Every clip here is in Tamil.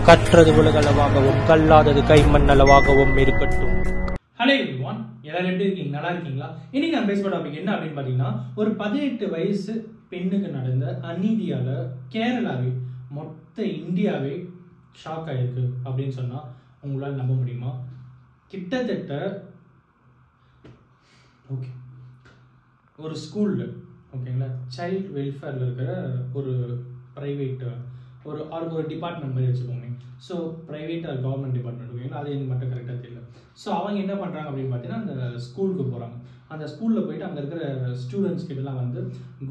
கற்றது உலகளவாகவும் கல்லாதது கைமண்ணளவாகவும் இருக்கட்டும். ஹலோ எவ்ரிவான், எல்லாரும் எப்படி இருக்கீங்க? நல்லா இருக்கீங்களா? இன்னைக்கு நான் பேச டாபிக் என்ன அப்படின்னு பார்த்தீங்கன்னா, ஒரு 18 வயசு பெண்ணுக்கு நடந்த அநீதியால கேரளாவே மொத்த இந்தியாவே ஷாக் ஆயிருக்கு அப்படின்னு சொன்னா உங்களால் நம்ப முடியுமா? கிட்டத்தட்ட ஓகே ஒரு ஸ்கூல்ல ஓகேங்களா, சைல்டு வெல்ஃபேர்ல இருக்கிற ஒரு ப்ரைவேட் ஒரு டிபார்ட்மெண்ட் மாதிரி வச்சுக்கோங்க. So private R government department ஓகேங்களா, அது எனக்கு மட்டும் கரெக்டாக தெரியல. ஸோ அவங்க என்ன பண்ணுறாங்க அப்படின்னு பார்த்தீங்கன்னா, அந்த ஸ்கூலுக்கு போகிறாங்க. அந்த ஸ்கூலில் போயிட்டு அங்கே இருக்கிற ஸ்டூடெண்ட்ஸ் கிட்டலாம் வந்து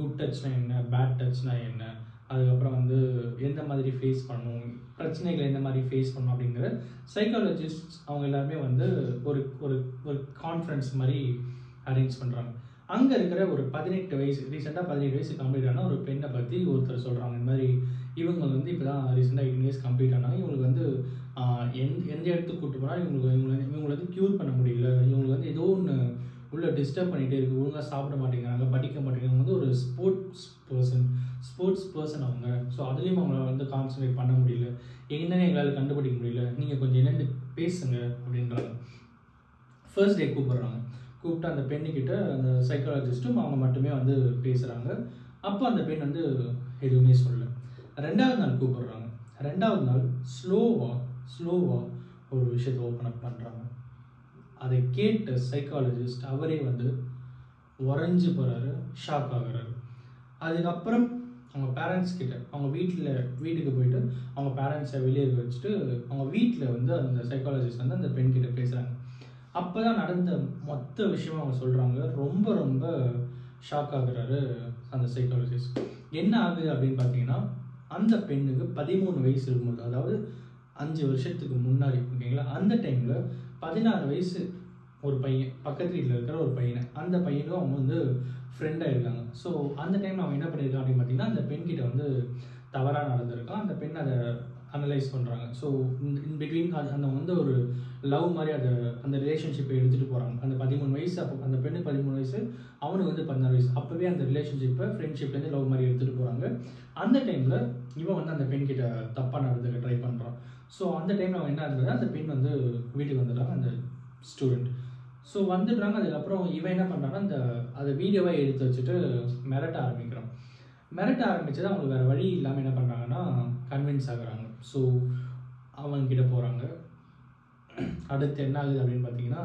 குட் டச்னா என்ன, பேட் டச்னா என்ன, அதுக்கப்புறம் வந்து எந்த மாதிரி ஃபேஸ் பண்ணணும், பிரச்சனைகளை எந்த மாதிரி ஃபேஸ் பண்ணணும் அப்படிங்கிற சைக்காலஜிஸ்ட் அவங்க எல்லாருமே வந்து ஒரு ஒரு ஒரு கான்ஃபரன்ஸ் மாதிரி அரேஞ்ச் பண்ணுறாங்க. அங்கே இருக்கிற ஒரு 18 வயசு ரீசெண்டாக 17 வயசு கம்ப்ளீட் ஆன ஒரு பெண்ணை பற்றி ஒருத்தர் சொல்கிறாங்க. இந்த மாதிரி இவங்க வந்து இப்போ தான் ரீசெண்டாக 18 இயர்ஸ் கம்ப்ளீட் ஆனாங்க. இவங்களுக்கு வந்து எந்த இடத்துக்கு கூப்பிட்டு போனால் இவங்களை வந்து க்யூர் பண்ண முடியல, இவங்களுக்கு வந்து ஏதோ ஒன்று உள்ள டிஸ்டர்ப் பண்ணிகிட்டே இருக்குது, ஒழுங்காக சாப்பிட மாட்டேங்கிறாங்க, படிக்க மாட்டேங்கிறாங்க, வந்து ஒரு ஸ்போர்ட்ஸ் பர்சன் அவங்க. ஸோ அதுலேயும் அவங்கள வந்து கான்சன்ட்ரேட் பண்ண முடியல, என்னென்னு எங்களால் கண்டுபிடிக்க முடியல, நீங்கள் கொஞ்சம் என்னென்னு பேசுங்க அப்படின்றாங்க. ஃபர்ஸ்ட் டே கூப்பிட்டு அந்த பெண்ணுக்கிட்ட அந்த சைக்காலஜிஸ்ட்டும் அவங்க மட்டுமே வந்து பேசுகிறாங்க. அப்போ அந்த பெண் வந்து எதுவுமே சொல்லலை. ரெண்டாவது நாள் கூப்பிடுறாங்க. ரெண்டாவது நாள் ஸ்லோவாக ஒரு விஷயத்தை ஓப்பன் அப் பண்ணுறாங்க. அதை கேட்ட சைக்காலஜிஸ்ட் அவரே வந்து உறைஞ்சி போகிறாரு, ஷாக் ஆகுறாரு. அதுக்கப்புறம் அவங்க பேரண்ட்ஸ் கிட்ட அவங்க வீட்டுக்கு போயிட்டு அவங்க பேரண்ட்ஸை வெளியே வச்சுட்டு அவங்க வீட்டில் வந்து அந்த சைக்காலஜிஸ்ட் வந்து அந்த பெண் கிட்ட பேசுகிறாங்க. அப்போ தான் நடந்த மொத்த விஷயமும் அவங்க சொல்கிறாங்க. ரொம்ப ரொம்ப ஷாக் ஆகுறாரு அந்த சைக்காலஜிஸ்ட். என்ன ஆகுது அப்படின்னு பார்த்தீங்கன்னா, அந்த பெண்ணுக்கு 13 வயசு இருக்கும்போது, அதாவது 5 வருஷத்துக்கு முன்னாடி ஓகேங்களா, அந்த டைமில் 16 வயசு ஒரு பையன், பக்கத்து வீட்டில் இருக்கிற ஒரு பையனை, அந்த பையனும் அவங்க வந்து ஃப்ரெண்டாக இருக்காங்க. ஸோ அந்த டைம் அவன் என்ன பண்ணியிருக்கான் அப்படின்னு பார்த்தீங்கன்னா, அந்த பெண்கிட்ட வந்து தவறாக நடந்திருக்கான். அந்த பெண் அதை அனலைஸ் பண்ணுறாங்க. ஸோ இன் பிட்வீன் அந்த வந்து ஒரு லவ் மாதிரி அந்த ரிலேஷன்ஷிப்பை எடுத்துகிட்டு போகிறாங்க. அந்த 13 வயசு, அப்போ அந்த பெண்ணு 13 வயசு, அவனுக்கு வந்து 16 வயசு. அப்போவே அந்த ரிலேஷன்ஷிப்பை ஃப்ரெண்ட்ஷிப்லேருந்து லவ் மாதிரி எடுத்துகிட்டு போகிறாங்க. அந்த டைமில் இவன் வந்து அந்த பெண்கிட்ட தப்பாக நடந்துக்க ட்ரை பண்ணுறான். ஸோ அந்த டைமில் அவன் என்ன ஆகுது, அந்த பெண் வந்து வீட்டுக்கு வந்துடுறாங்க, அந்த ஸ்டூடெண்ட். ஸோ வந்துடுறாங்க. அதுக்கப்புறம் இவன் என்ன பண்ணுறான்னா, அதை வீடியோவாக எடுத்து வச்சுட்டு மிரட்ட ஆரம்பிச்சது. அவங்களுக்கு வேறு வழி இல்லாமல் என்ன பண்ணுறாங்கன்னா, கன்வின்ஸ் ஆகுறாங்க. ஸோ அவங்கக்கிட்ட போகிறாங்க. அடுத்து என்ன ஆகுது அப்படின்னு பார்த்தீங்கன்னா,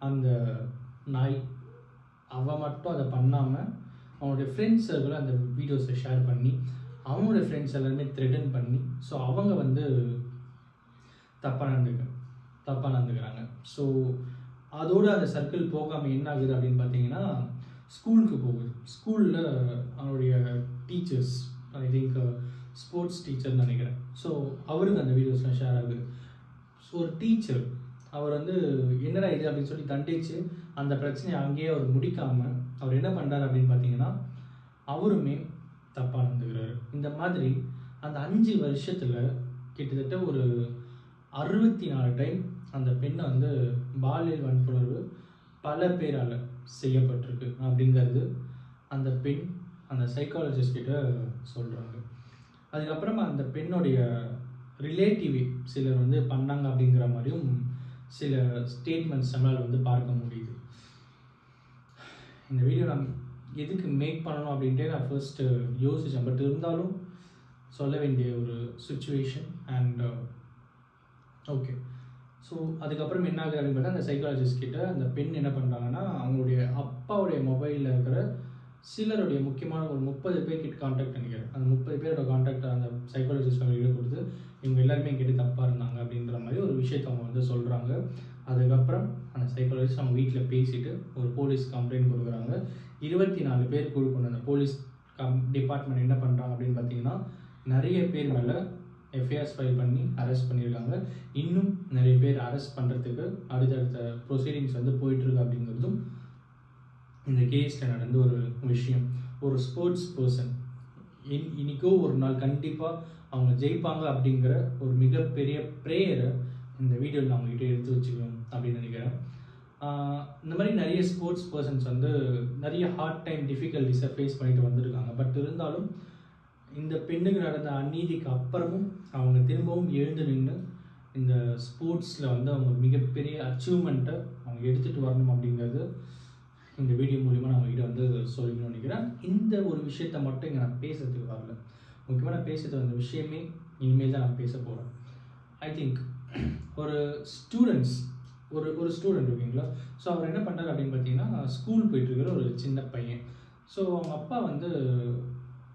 அந்த நாய் அவன் மட்டும் அதை பண்ணாமல் அவனுடைய ஃப்ரெண்ட்ஸ் சர்க்கிளை அந்த வீடியோஸை ஷேர் பண்ணி அவனுடைய ஃப்ரெண்ட்ஸ் எல்லாருமே த்ரெட்டன் பண்ணி, ஸோ அவங்க வந்து தப்பாக நடந்துக்கிறாங்க. ஸோ அதோடு அந்த சர்க்கிள் போகாமல் என்ன ஆகுது அப்படின்னு பார்த்தீங்கன்னா, ஸ்கூலுக்கு போகுது. ஸ்கூலில் அவனுடைய டீச்சர்ஸ், ஐ திங்க் ஸ்போர்ட்ஸ் டீச்சர்னு நினைக்கிறேன். ஸோ அவருக்கு அந்த வீடியோஸ்லாம் ஷேர் ஆகுது. ஸோ ஒரு டீச்சர் அவர் வந்து என்னடா இது அப்படின்னு சொல்லி தண்டிச்சு அந்த பிரச்சனையை அங்கேயே அவர் முடிக்காமல் அவர் என்ன பண்ணுறாரு அப்படின்னு பார்த்தீங்கன்னா, அவருமே தப்பாக நடந்துக்கிறாரு. இந்த மாதிரி அந்த 5 வருஷத்தில் கிட்டத்தட்ட ஒரு 64 டைம் அந்த பெண்ணை வந்து பாலியல் வன்புணர்வு பல பேரால் செய்யப்பட்டிருக்கு அப்படிங்கிறது அந்த பெண் அந்த சைக்காலஜிஸ்ட் கிட்ட சொல்கிறாங்க. அதுக்கப்புறமா அந்த பெண்ணுடைய ரிலேட்டிவ் சிலர் வந்து பண்ணாங்க அப்படிங்கிற மாதிரியும் சில ஸ்டேட்மெண்ட்ஸ் நம்மளால் வந்து பார்க்க முடியுது. இந்த வீடியோ நான் எதுக்கு மேக் பண்ணணும் அப்படின்ட்டு நான் ஃபர்ஸ்ட்டு யோசித்தேன். பட் இருந்தாலும் சொல்ல வேண்டிய ஒரு சுச்சுவேஷன். அண்ட் ஓகே, ஸோ அதுக்கப்புறம் என்ன ஆகுது அப்படின்னு பார்த்தா, அந்த சைக்காலஜிஸ்ட் கிட்ட அந்த பெண் என்ன பண்ணுறாங்கன்னா, அவங்களுடைய அப்பாவுடைய மொபைலில் இருக்கிற சிலருடைய முக்கியமான ஒரு 30 பேர்கிட்ட கான்டாக்ட் பண்ணிக்கிறேன். அந்த 30 பேரோட கான்டாக்ட் அந்த சைக்காலஜிஸ்ட் அவங்ககிட்ட கொடுத்து இவங்க எல்லாருமே என்கிட்ட தப்பாக இருந்தாங்க அப்படின்ற மாதிரி ஒரு விஷயத்தை அவங்க வந்து சொல்கிறாங்க. அதுக்கப்புறம் அந்த சைக்காலஜிஸ்ட் அவங்க வீட்டில் பேசிட்டு ஒரு போலீஸ் கம்ப்ளைண்ட் கொடுக்குறாங்க. 24 பேர் குழு கொண்டு அந்த போலீஸ் டிபார்ட்மெண்ட் என்ன பண்ணுறாங்க அப்படின்னு பார்த்தீங்கன்னா, நிறைய பேர் மேலே எஃப்ஐஆர்ஸ் ஃபைல் பண்ணி அரெஸ்ட் பண்ணியிருக்காங்க. இன்னும் நிறைய பேர் அரெஸ்ட் பண்ணுறதுக்கு அடுத்தடுத்த ப்ரொசீடிங்ஸ் வந்து போயிட்டுருக்கு அப்படிங்கிறதும் இந்த கேஸில் நடந்த ஒரு விஷயம். ஒரு ஸ்போர்ட்ஸ் பர்சன் இன்னைக்கோ ஒரு நாள் கண்டிப்பாக அவங்க ஜெயிப்பாங்க அப்படிங்கிற ஒரு மிகப்பெரிய ப்ரேயரை இந்த வீடியோவில் நான் அவங்ககிட்ட எடுத்து வச்சுக்கணும் அப்படின்னு நினைக்கிறேன். இந்த மாதிரி நிறைய ஸ்போர்ட்ஸ் பர்சன்ஸ் வந்து நிறைய ஹார்ட் டைம் டிஃபிகல்ட்டிஸை ஃபேஸ் பண்ணிட்டு வந்துருக்காங்க. பட் இருந்தாலும் இந்த பெண்ணுக்கு நடந்த அநீதிக்கு அப்புறமும் அவங்க திரும்பவும் எழுந்து நின்று இந்த ஸ்போர்ட்ஸில் வந்து அவங்க மிகப்பெரிய அச்சீவ்மெண்ட்டை அவங்க எடுத்துகிட்டு வரணும் அப்படிங்கிறது இந்த வீடியோ மூலிமா நான் உங்ககிட்ட வந்து சொல்லணும்னு நினைக்கிறேன். இந்த ஒரு விஷயத்த மட்டும் இங்கே நான் பேசுறதுக்கு வரல. முக்கியமாக நான் பேசுறது அந்த விஷயமே இனிமேல் தான் நான் பேச போகிறேன். ஐ திங்க் ஒரு ஸ்டூடெண்ட் ஓகேங்களா. ஸோ அவர் என்ன பண்ணுறாரு அப்படின்னு பார்த்தீங்கன்னா, ஸ்கூல் போயிட்டுருக்கிற ஒரு சின்ன பையன். ஸோ அவங்க அப்பா வந்து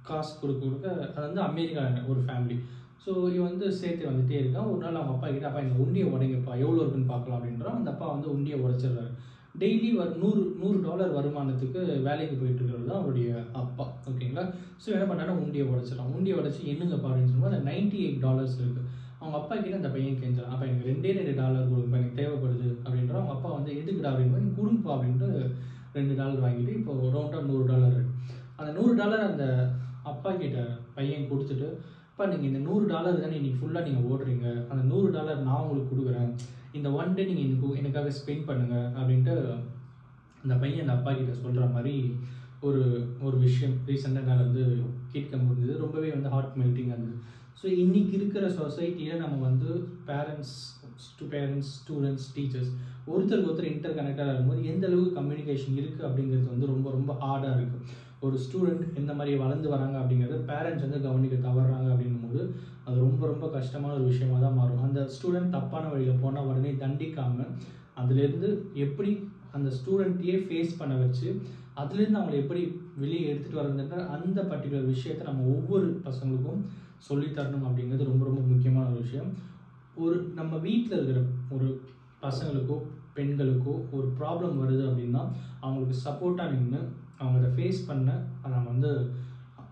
காசு கொடுக்க அது வந்து அமெரிக்கா ஒரு ஃபேமிலி. ஸோ இவன் வந்து சேர்த்து வந்துகிட்டே இருக்கான். ஒரு நாள் அவங்க அப்பா கிட்ட, அப்பா இந்த உண்டியை உடைங்கப்பா, எவ்வளோ இருக்குன்னு பார்க்கலாம் அப்படின்றான். அந்த அப்பா வந்து உண்டியை உடைச்சிடுறாரு. டெய்லி $100 வருமானத்துக்கு வேலைக்கு போயிட்டு இருக்கிறது தான் அவருடைய அப்பா ஓகேங்களா. ஸோ என்ன பண்ணாலும் உண்டியை உடைச்சிடறான். உண்டியை உடைச்சி என்னங்க பாருன்னு சொல்லும்போது அந்த $98 இருக்குது. அவங்க அப்பா கிட்ட அந்த பையன் கெஞ்சான், அப்போ எனக்கு $2 கொடுங்க, எனக்கு தேவைப்படுது அப்படின்ற. அவங்க அப்பா வந்து எதுக்குடா அப்படின்னு, கொடுங்கப்பா அப்படின்ட்டு $2 வாங்கிட்டு இப்போ ரவுண்டாக $100 இருக்குது. அந்த $100 அந்த அப்பா கிட்ட பையன் கொடுத்துட்டு, அப்பா நீங்கள் இந்த $100 தானே இன்றைக்கி ஃபுல்லாக நீங்கள் ஓடுறீங்க, அந்த $100 நான் உங்களுக்கு கொடுக்குறேன், இந்த ஒன் டே நீங்கள் எனக்காக ஸ்பெண்ட் பண்ணுங்கள் அப்படின்ட்டு அந்த பையன் அந்த அப்பா கிட்ட சொல்கிற மாதிரி ஒரு விஷயம் ரீசெண்டாக என்னால் வந்து கேட்க முடிஞ்சது. ரொம்பவே வந்து ஹார்ட் மெல்ட்டிங் இருந்தது. ஸோ இன்றைக்கி இருக்கிற சொசைட்டியில் நம்ம வந்து பேரண்ட்ஸ், ஸ்டூடெண்ட்ஸ், டீச்சர்ஸ் ஒருத்தருக்கு ஒருத்தர் இன்டர் கனெக்டாக இருக்கும்போது எந்த அளவுக்கு கம்யூனிகேஷன் இருக்குது அப்படிங்கிறது வந்து ரொம்ப ரொம்ப ஹார்டாக இருக்குது. ஒரு ஸ்டூடெண்ட் எந்த மாதிரி வளர்ந்து வராங்க அப்படிங்கிறது பேரண்ட்ஸ் வந்து கவனிக்க தவறுறாங்க அப்படின்னும் போது அது ரொம்ப ரொம்ப கஷ்டமான ஒரு விஷயமாக தான் மாறும். அந்த ஸ்டூடெண்ட் தப்பான வழியில் போனால் உடனே தண்டிக்காமல் அதுலேருந்து எப்படி அந்த ஸ்டூடெண்ட்டையே ஃபேஸ் பண்ண வச்சு அதுலேருந்து அவங்களை எப்படி வெளியே எடுத்துகிட்டு வரதுன்ற அந்த பர்டிகுலர் விஷயத்தை நம்ம ஒவ்வொரு பசங்களுக்கும் சொல்லித்தரணும் அப்படிங்கிறது ரொம்ப ரொம்ப முக்கியமான ஒரு விஷயம். நம்ம வீட்டில் இருக்கிற ஒரு பசங்களுக்கோ பெண்களுக்கோ ஒரு ப்ராப்ளம் வருது அப்படின்னா அவங்களுக்கு சப்போர்ட்டாக நின்று அவங்க அதை ஃபேஸ் பண்ண நம்ம வந்து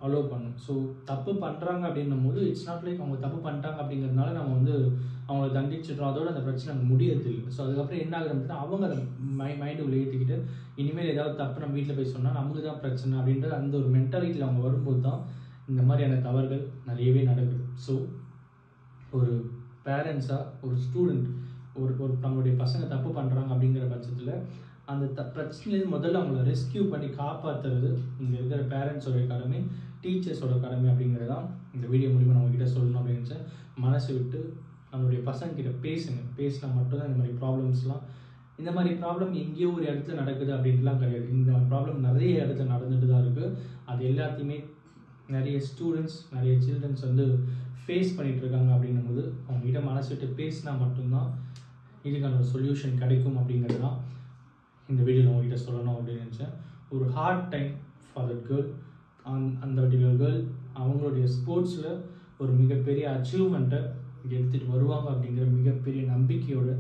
அலோவ் பண்ணணும். ஸோ தப்பு பண்ணுறாங்க அப்படின்னும் போது இட்ஸ் நாட் லைக் அவங்க தப்பு பண்ணிட்டாங்க அப்படிங்கிறதுனால நம்ம வந்து அவங்கள தண்டிச்சிடுறோம், அதோட அந்த பிரச்சனை அங்கே முடியறது இல்லை. ஸோ அதுக்கப்புறம் என்ன ஆகுது அப்படின்னா அவங்க அதை மைண்டுக்குள்ளே ஏற்றிக்கிட்டு இனிமேல் ஏதாவது தப்பு நம்ம வீட்டில் போய் சொன்னால் நமக்கு தான் பிரச்சனை அப்படின்ற அந்த ஒரு மென்டாலிட்டியில் அவங்க வரும்போது தான் இந்த மாதிரியான தவறுகள் நிறையவே நடக்குது. ஸோ ஒரு பேரண்ட்ஸாக ஒரு ஸ்டூடெண்ட் ஒரு நம்மளுடைய பசங்க தப்பு பண்ணுறாங்க அப்படிங்கிற பட்சத்தில் அந்த பிரச்சனையிலேருந்து முதல்ல அவங்கள ரெஸ்கியூ பண்ணி காப்பாற்றுறது இங்கே இருக்கிற பேரண்ட்ஸோடைய கடமை, டீச்சர்ஸோட கடமை அப்படிங்கிறதான் இந்த வீடியோ மூலிமா நம்ம கிட்ட சொல்லணும் அப்படின்னு நினச்சேன். மனசு விட்டு நம்மளுடைய பசங்கக்கிட்ட பேசினா மட்டும்தான் இந்த மாதிரி ப்ராப்ளம்ஸ்லாம், இந்த மாதிரி ப்ராப்ளம் எங்கேயோ ஒரு இடத்துல நடக்குது அப்படின்ட்டுலாம் கிடையாது. இந்த மாதிரி ப்ராப்ளம் நிறைய இடத்துல நடந்துட்டு தான் இருக்குது. அது எல்லாத்தையுமே நிறைய ஸ்டூடெண்ட்ஸ், நிறைய சில்ட்ரன்ஸ் வந்து ஃபேஸ் பண்ணிகிட்டு இருக்காங்க அப்படின்னும் போது அவங்ககிட்ட மனசு விட்டு பேசினா மட்டும்தான் இதுக்கான ஒரு சொல்யூஷன் கிடைக்கும் அப்படிங்கிறது தான் இந்த வீடியோவில் உங்ககிட்ட சொல்லணும் அப்படின்னு நினச்சேன். ஒரு heart time for that girl. அந்த பர்டிகுலர் கேர்ள் அவங்களுடைய ஸ்போர்ட்ஸில் ஒரு மிகப்பெரிய அச்சீவ்மெண்ட்டை எடுத்துகிட்டு வருவாங்க அப்படிங்கிற மிகப்பெரிய நம்பிக்கையோடு